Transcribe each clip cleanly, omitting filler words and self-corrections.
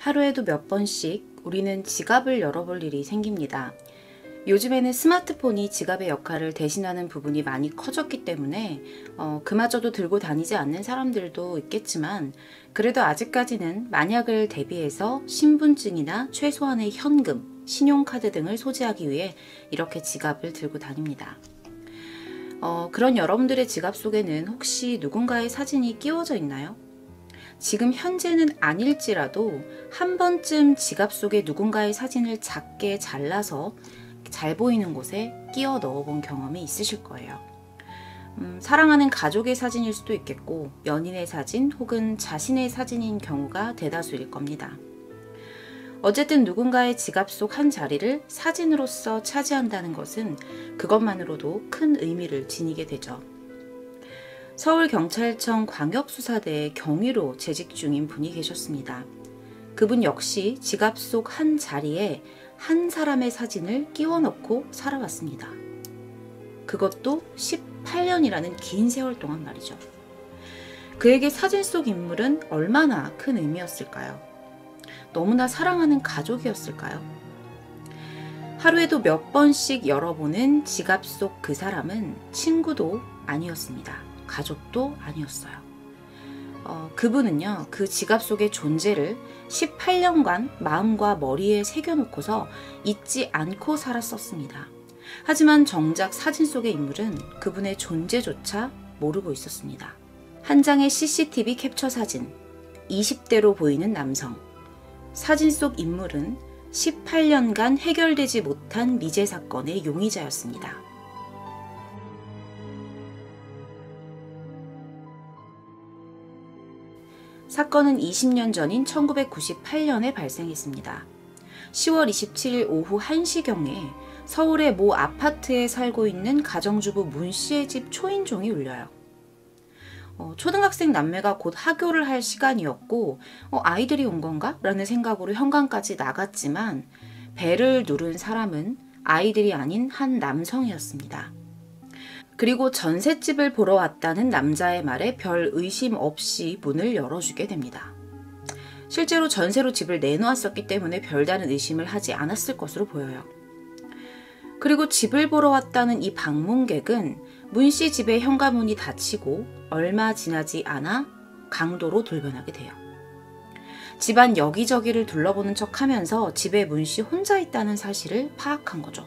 하루에도 몇 번씩 우리는 지갑을 열어볼 일이 생깁니다. 요즘에는 스마트폰이 지갑의 역할을 대신하는 부분이 많이 커졌기 때문에 그마저도 들고 다니지 않는 사람들도 있겠지만, 그래도 아직까지는 만약을 대비해서 신분증이나 최소한의 현금, 신용카드 등을 소지하기 위해 이렇게 지갑을 들고 다닙니다. 그런 여러분들의 지갑 속에는 혹시 누군가의 사진이 끼워져 있나요? 지금 현재는 아닐지라도 한 번쯤 지갑 속에 누군가의 사진을 작게 잘라서 잘 보이는 곳에 끼워 넣어본 경험이 있으실 거예요. 사랑하는 가족의 사진일 수도 있겠고, 연인의 사진 혹은 자신의 사진인 경우가 대다수일 겁니다. 어쨌든 누군가의 지갑 속 한 자리를 사진으로서 차지한다는 것은 그것만으로도 큰 의미를 지니게 되죠. 서울경찰청 광역수사대의 경위로 재직 중인 분이 계셨습니다. 그분 역시 지갑 속 한 자리에 한 사람의 사진을 끼워 넣고 살아왔습니다. 그것도 18년이라는 긴 세월 동안 말이죠. 그에게 사진 속 인물은 얼마나 큰 의미였을까요? 너무나 사랑하는 가족이었을까요? 하루에도 몇 번씩 열어보는 지갑 속 그 사람은 친구도 아니었습니다. 가족도 아니었어요. 그분은요, 그 지갑 속의 존재를 18년간 마음과 머리에 새겨놓고서 잊지 않고 살았었습니다. 하지만 정작 사진 속의 인물은 그분의 존재조차 모르고 있었습니다. 한 장의 CCTV 캡처 사진, 20대로 보이는 남성. 사진 속 인물은 18년간 해결되지 못한 미제 사건의 용의자였습니다. 사건은 20년 전인 1998년에 발생했습니다. 10월 27일 오후 1시경에 서울의 모 아파트에 살고 있는 가정주부 문 씨의 집 초인종이 울려요. 초등학생 남매가 곧 하교를 할 시간이었고 아이들이 온 건가? 라는 생각으로 현관까지 나갔지만 벨을 누른 사람은 아이들이 아닌 한 남성이었습니다. 그리고 전셋집을 보러 왔다는 남자의 말에 별 의심 없이 문을 열어주게 됩니다. 실제로 전세로 집을 내놓았었기 때문에 별다른 의심을 하지 않았을 것으로 보여요. 그리고 집을 보러 왔다는 이 방문객은 문 씨 집의 현관문이 닫히고 얼마 지나지 않아 강도로 돌변하게 돼요. 집안 여기저기를 둘러보는 척하면서 집에 문 씨 혼자 있다는 사실을 파악한 거죠.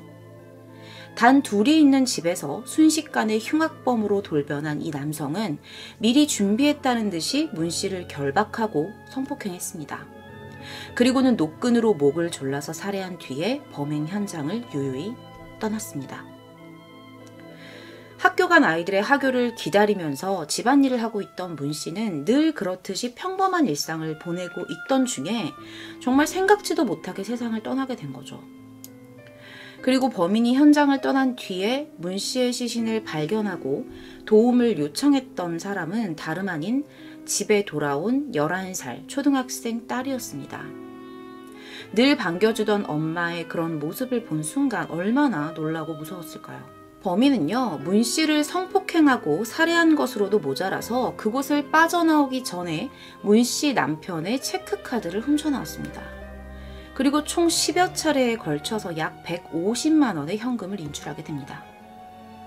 단 둘이 있는 집에서 순식간에 흉악범으로 돌변한 이 남성은 미리 준비했다는 듯이 문 씨를 결박하고 성폭행했습니다. 그리고는 노끈으로 목을 졸라서 살해한 뒤에 범행 현장을 유유히 떠났습니다. 학교 간 아이들의 하교를 기다리면서 집안일을 하고 있던 문 씨는 늘 그렇듯이 평범한 일상을 보내고 있던 중에 정말 생각지도 못하게 세상을 떠나게 된 거죠. 그리고 범인이 현장을 떠난 뒤에 문 씨의 시신을 발견하고 도움을 요청했던 사람은 다름 아닌 집에 돌아온 11살 초등학생 딸이었습니다. 늘 반겨주던 엄마의 그런 모습을 본 순간 얼마나 놀라고 무서웠을까요? 범인은요, 문 씨를 성폭행하고 살해한 것으로도 모자라서 그곳을 빠져나오기 전에 문 씨 남편의 체크카드를 훔쳐나왔습니다. 그리고 총 10여 차례에 걸쳐서 약 150만 원의 현금을 인출하게 됩니다.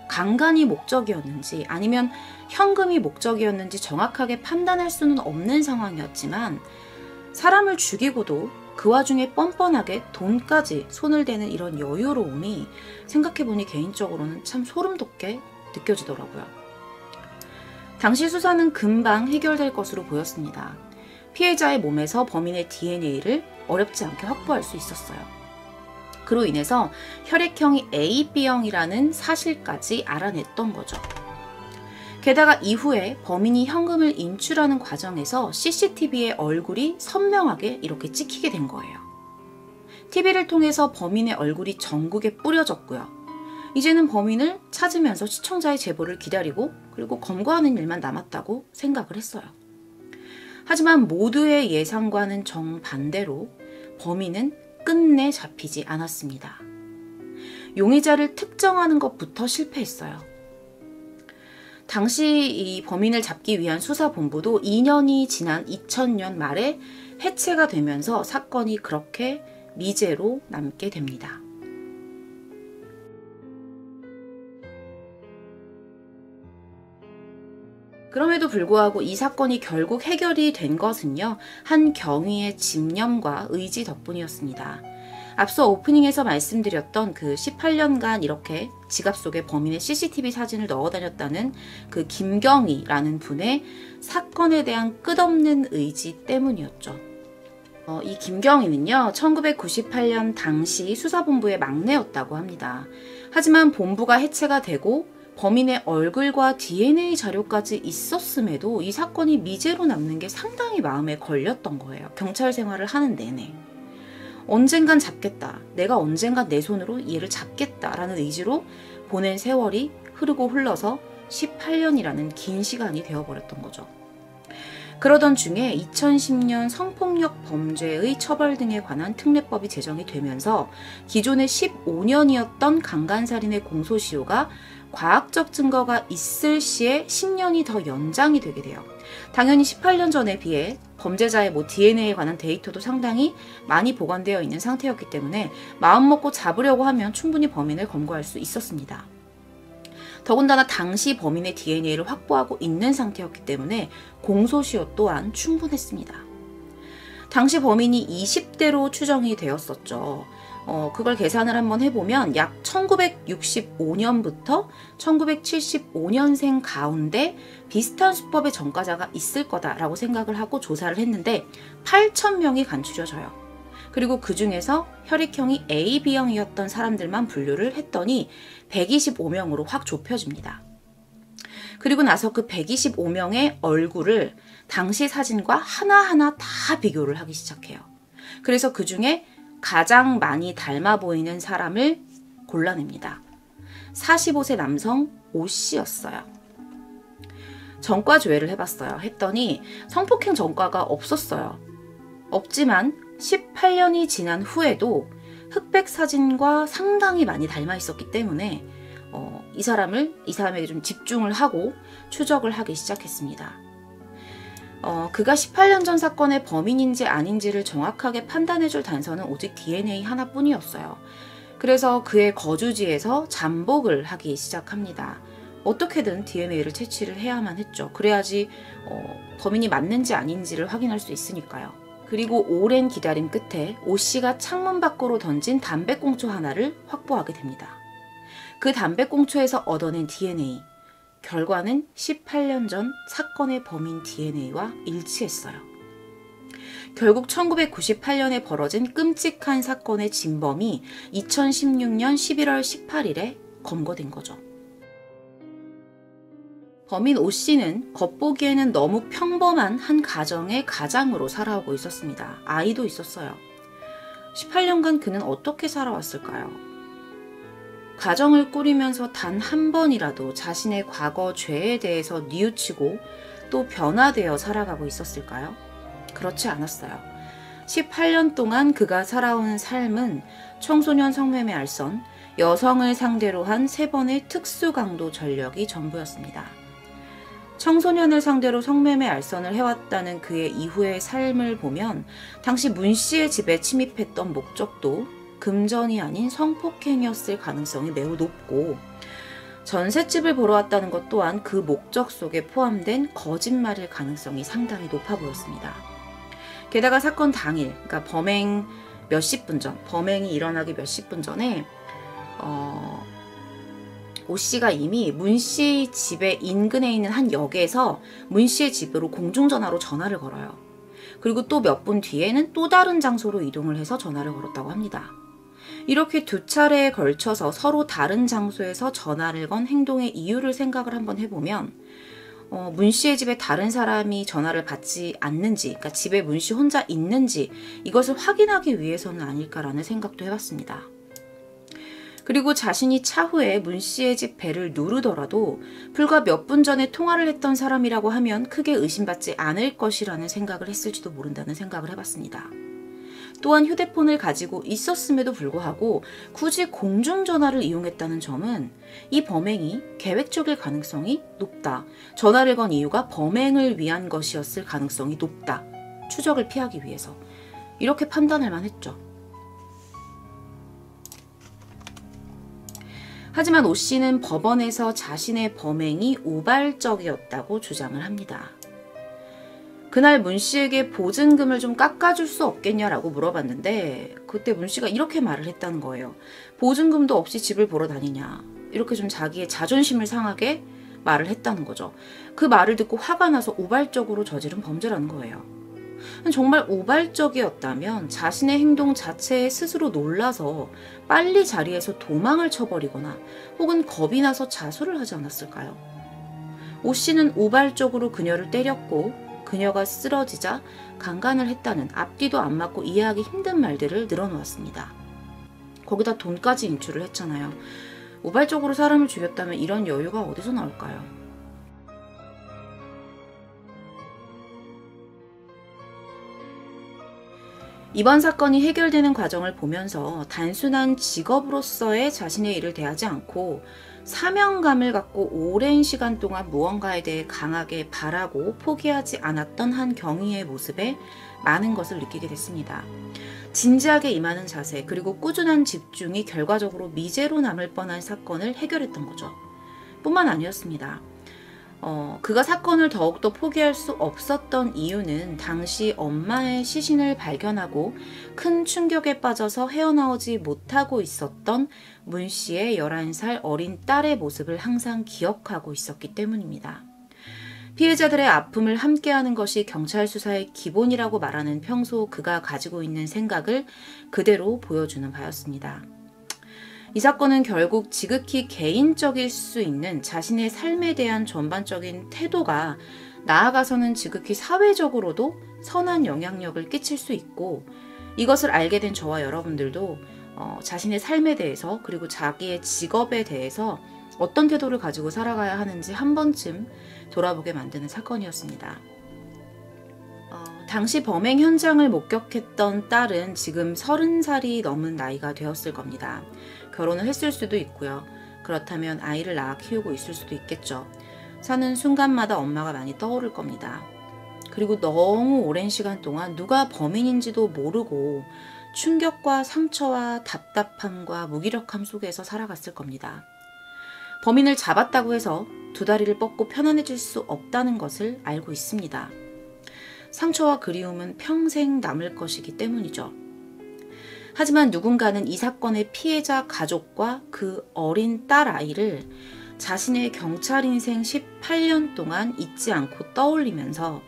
강간이 목적이었는지 아니면 현금이 목적이었는지 정확하게 판단할 수는 없는 상황이었지만, 사람을 죽이고도 그 와중에 뻔뻔하게 돈까지 손을 대는 이런 여유로움이 생각해보니 개인적으로는 참 소름 돋게 느껴지더라고요. 당시 수사는 금방 해결될 것으로 보였습니다. 피해자의 몸에서 범인의 DNA를 어렵지 않게 확보할 수 있었어요. 그로 인해서 혈액형이 AB형이라는 사실까지 알아냈던 거죠. 게다가 이후에 범인이 현금을 인출하는 과정에서 CCTV에 얼굴이 선명하게 이렇게 찍히게 된 거예요. TV를 통해서 범인의 얼굴이 전국에 뿌려졌고요. 이제는 범인을 찾으면서 시청자의 제보를 기다리고 그리고 검거하는 일만 남았다고 생각을 했어요. 하지만 모두의 예상과는 정반대로 범인은 끝내 잡히지 않았습니다. 용의자를 특정하는 것부터 실패했어요. 당시 이 범인을 잡기 위한 수사본부도 2년이 지난 2000년 말에 해체가 되면서 사건이 그렇게 미제로 남게 됩니다. 그럼에도 불구하고 이 사건이 결국 해결이 된 것은요, 한 경위의 집념과 의지 덕분이었습니다. 앞서 오프닝에서 말씀드렸던 그 18년간 이렇게 지갑 속에 범인의 CCTV 사진을 넣어 다녔다는 그 김경희라는 분의 사건에 대한 끝없는 의지 때문이었죠. 이 김경희는요, 1998년 당시 수사본부의 막내였다고 합니다. 하지만 본부가 해체가 되고 범인의 얼굴과 DNA 자료까지 있었음에도 이 사건이 미제로 남는 게 상당히 마음에 걸렸던 거예요. 경찰 생활을 하는 내내. 언젠간 잡겠다. 내가 언젠간 내 손으로 얘를 잡겠다라는 의지로 보낸 세월이 흐르고 흘러서 18년이라는 긴 시간이 되어버렸던 거죠. 그러던 중에 2010년 성폭력 범죄의 처벌 등에 관한 특례법이 제정이 되면서 기존의 15년이었던 강간살인의 공소시효가 과학적 증거가 있을 시에 10년이 더 연장이 되게 돼요. 당연히 18년 전에 비해 범죄자의 DNA에 관한 데이터도 상당히 많이 보관되어 있는 상태였기 때문에 마음먹고 잡으려고 하면 충분히 범인을 검거할 수 있었습니다. 더군다나 당시 범인의 DNA를 확보하고 있는 상태였기 때문에 공소시효 또한 충분했습니다. 당시 범인이 20대로 추정이 되었었죠. 그걸 계산을 한번 해보면 약 1965년부터 1975년생 가운데 비슷한 수법의 전과자가 있을 거다라고 생각을 하고 조사를 했는데 8,000명이 간추려져요. 그리고 그 중에서 혈액형이 AB형이었던 사람들만 분류를 했더니 125명으로 확 좁혀집니다. 그리고 나서 그 125명의 얼굴을 당시 사진과 하나하나 다 비교를 하기 시작해요. 그래서 그 중에 가장 많이 닮아 보이는 사람을 골라냅니다. 45세 남성 O씨였어요. 전과 조회를 해봤어요. 했더니 성폭행 전과가 없었어요. 없지만 18년이 지난 후에도 흑백 사진과 상당히 많이 닮아 있었기 때문에 이 사람에게 좀 집중을 하고 추적을 하기 시작했습니다. 그가 18년 전 사건의 범인인지 아닌지를 정확하게 판단해줄 단서는 오직 DNA 하나뿐이었어요. 그래서 그의 거주지에서 잠복을 하기 시작합니다. 어떻게든 DNA를 채취를 해야만 했죠. 그래야지 범인이 맞는지 아닌지를 확인할 수 있으니까요. 그리고 오랜 기다림 끝에 O씨가 창문 밖으로 던진 담배꽁초 하나를 확보하게 됩니다. 그 담배꽁초에서 얻어낸 DNA, 결과는 18년 전 사건의 범인 DNA와 일치했어요. 결국 1998년에 벌어진 끔찍한 사건의 진범이 2016년 11월 18일에 검거된 거죠. 범인 O씨는 겉보기에는 너무 평범한 한 가정의 가장으로 살아오고 있었습니다. 아이도 있었어요. 18년간 그는 어떻게 살아왔을까요? 가정을 꾸리면서 단 한 번이라도 자신의 과거 죄에 대해서 뉘우치고 또 변화되어 살아가고 있었을까요? 그렇지 않았어요. 18년 동안 그가 살아온 삶은 청소년 성매매 알선, 여성을 상대로 한 3번의 특수강도 전력이 전부였습니다. 청소년을 상대로 성매매 알선을 해왔다는 그의 이후의 삶을 보면 당시 문 씨의 집에 침입했던 목적도 금전이 아닌 성폭행이었을 가능성이 매우 높고, 전셋집을 보러 왔다는 것 또한 그 목적 속에 포함된 거짓말일 가능성이 상당히 높아 보였습니다. 게다가 사건 당일, 그러니까 범행 몇십 분 전, 범행이 일어나기 몇십 분 전에 O씨가 이미 문 씨 집의 인근에 있는 한 역에서 문 씨의 집으로 공중전화로 전화를 걸어요. 그리고 또 몇 분 뒤에는 또 다른 장소로 이동을 해서 전화를 걸었다고 합니다. 이렇게 2차례에 걸쳐서 서로 다른 장소에서 전화를 건 행동의 이유를 생각을 한번 해보면 문 씨의 집에 다른 사람이 전화를 받지 않는지, 그러니까 집에 문 씨 혼자 있는지 이것을 확인하기 위해서는 아닐까라는 생각도 해봤습니다. 그리고 자신이 차후에 문 씨의 집 벨을 누르더라도 불과 몇 분 전에 통화를 했던 사람이라고 하면 크게 의심받지 않을 것이라는 생각을 했을지도 모른다는 생각을 해봤습니다. 또한 휴대폰을 가지고 있었음에도 불구하고 굳이 공중전화를 이용했다는 점은 이 범행이 계획적일 가능성이 높다. 전화를 건 이유가 범행을 위한 것이었을 가능성이 높다. 추적을 피하기 위해서. 이렇게 판단할 만했죠. 하지만 오 씨는 법원에서 자신의 범행이 우발적이었다고 주장을 합니다. 그날 문 씨에게 보증금을 좀 깎아줄 수 없겠냐라고 물어봤는데 그때 문 씨가 이렇게 말을 했다는 거예요. 보증금도 없이 집을 보러 다니냐. 이렇게 좀 자기의 자존심을 상하게 말을 했다는 거죠. 그 말을 듣고 화가 나서 우발적으로 저지른 범죄라는 거예요. 정말 우발적이었다면 자신의 행동 자체에 스스로 놀라서 빨리 자리에서 도망을 쳐버리거나 혹은 겁이 나서 자수를 하지 않았을까요? 오 씨는 우발적으로 그녀를 때렸고 그녀가 쓰러지자 강간을 했다는 앞뒤도 안 맞고 이해하기 힘든 말들을 늘어놓았습니다. 거기다 돈까지 인출을 했잖아요. 우발적으로 사람을 죽였다면 이런 여유가 어디서 나올까요? 이번 사건이 해결되는 과정을 보면서 단순한 직업으로서의 자신의 일을 대하지 않고 사명감을 갖고 오랜 시간 동안 무언가에 대해 강하게 바라고 포기하지 않았던 한 경위의 모습에 많은 것을 느끼게 됐습니다. 진지하게 임하는 자세 그리고 꾸준한 집중이 결과적으로 미제로 남을 뻔한 사건을 해결했던 거죠. 뿐만 아니었습니다. 그가 사건을 더욱더 포기할 수 없었던 이유는 당시 엄마의 시신을 발견하고 큰 충격에 빠져서 헤어나오지 못하고 있었던 문 씨의 11살 어린 딸의 모습을 항상 기억하고 있었기 때문입니다. 피해자들의 아픔을 함께하는 것이 경찰 수사의 기본이라고 말하는 평소 그가 가지고 있는 생각을 그대로 보여주는 바였습니다. 이 사건은 결국 지극히 개인적일 수 있는 자신의 삶에 대한 전반적인 태도가 나아가서는 지극히 사회적으로도 선한 영향력을 끼칠 수 있고 이것을 알게 된 저와 여러분들도 자신의 삶에 대해서 그리고 자기의 직업에 대해서 어떤 태도를 가지고 살아가야 하는지 한 번쯤 돌아보게 만드는 사건이었습니다. 당시 범행 현장을 목격했던 딸은 지금 30살이 넘은 나이가 되었을 겁니다. 결혼을 했을 수도 있고요. 그렇다면 아이를 낳아 키우고 있을 수도 있겠죠. 사는 순간마다 엄마가 많이 떠오를 겁니다. 그리고 너무 오랜 시간 동안 누가 범인인지도 모르고 충격과 상처와 답답함과 무기력함 속에서 살아갔을 겁니다. 범인을 잡았다고 해서 두 다리를 뻗고 편안해질 수 없다는 것을 알고 있습니다. 상처와 그리움은 평생 남을 것이기 때문이죠. 하지만 누군가는 이 사건의 피해자 가족과 그 어린 딸 아이를 자신의 경찰 인생 18년 동안 잊지 않고 떠올리면서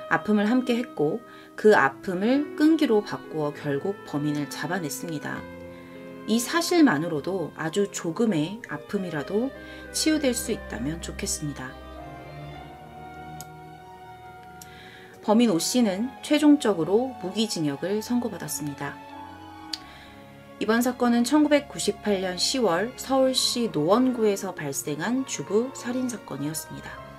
아픔을 함께 했고 그 아픔을 끈기로 바꾸어 결국 범인을 잡아냈습니다. 이 사실만으로도 아주 조금의 아픔이라도 치유될 수 있다면 좋겠습니다. 범인 오 씨는 최종적으로 무기징역을 선고받았습니다. 이번 사건은 1998년 10월 서울시 노원구에서 발생한 주부 살인사건이었습니다.